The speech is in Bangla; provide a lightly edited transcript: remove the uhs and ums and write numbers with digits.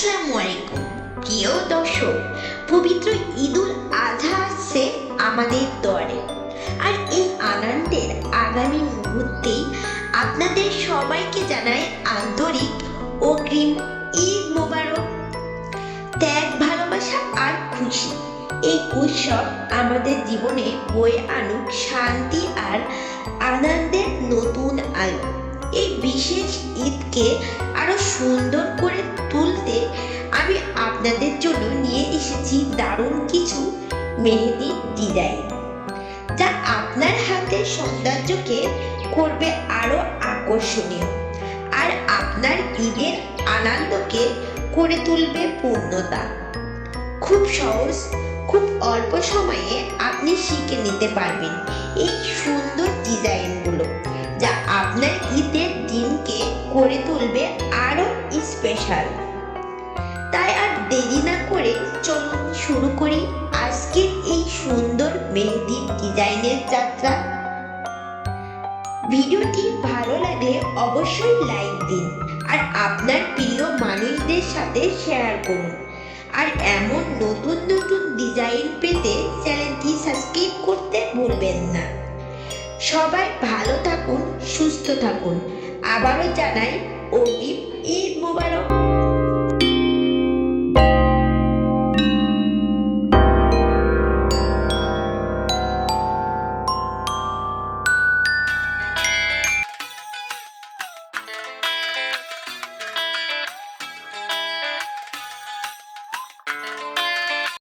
আসসালামু আলাইকুম প্রিয় দর্শক, পবিত্র ঈদুল আজহা আসছে আমাদের দরে। আর এই আনন্দের আগামী মুহূর্তেই আপনাদের সবাইকে জানাই আন্তরিক অগ্রিম ঈদ মোবারক। ত্যাগ, ভালোবাসা আর খুশি, এই উৎসব আমাদের জীবনে বয়ে আনুক শান্তি আর আনন্দের নতুন আলো। এই বিশেষ ঈদকে আরো সুন্দর করে তুলতে আমি আপনাদের জন্য নিয়ে এসেছি দারুণ কিছু মেহেদি ডিজাইন, যা আপনার হাতের সৌন্দর্যকে করবে আরো আকর্ষণীয় আর আপনার ঈদের আনন্দকে করে তুলবে পূর্ণতা। খুব সহজ, খুব অল্প সময়ে আপনি শিখে নিতে পারবেন এই সুন্দর ডিজাইনগুলো, যা আপনার ঈদের দিনকে করে তুলবে আরো স্পেশাল। তাই আর দেরি না করে চলুন শুরু করি আজকের এই সুন্দর মেহেদি ডিজাইনের যাত্রা। ভিডিওটি ভালো লাগলে অবশ্যই লাইক দিন আর আপনার প্রিয় মানুষদের সাথে শেয়ার করুন। আর এমন নতুন নতুন ডিজাইন পেতে চ্যানেলটি সাবস্ক্রাইব করতে ভুলবেন না। সবাই ভালো থাকুন, সুস্থ থাকুন। আবারও জানাই অগ্রিম ঈদ মোবারক।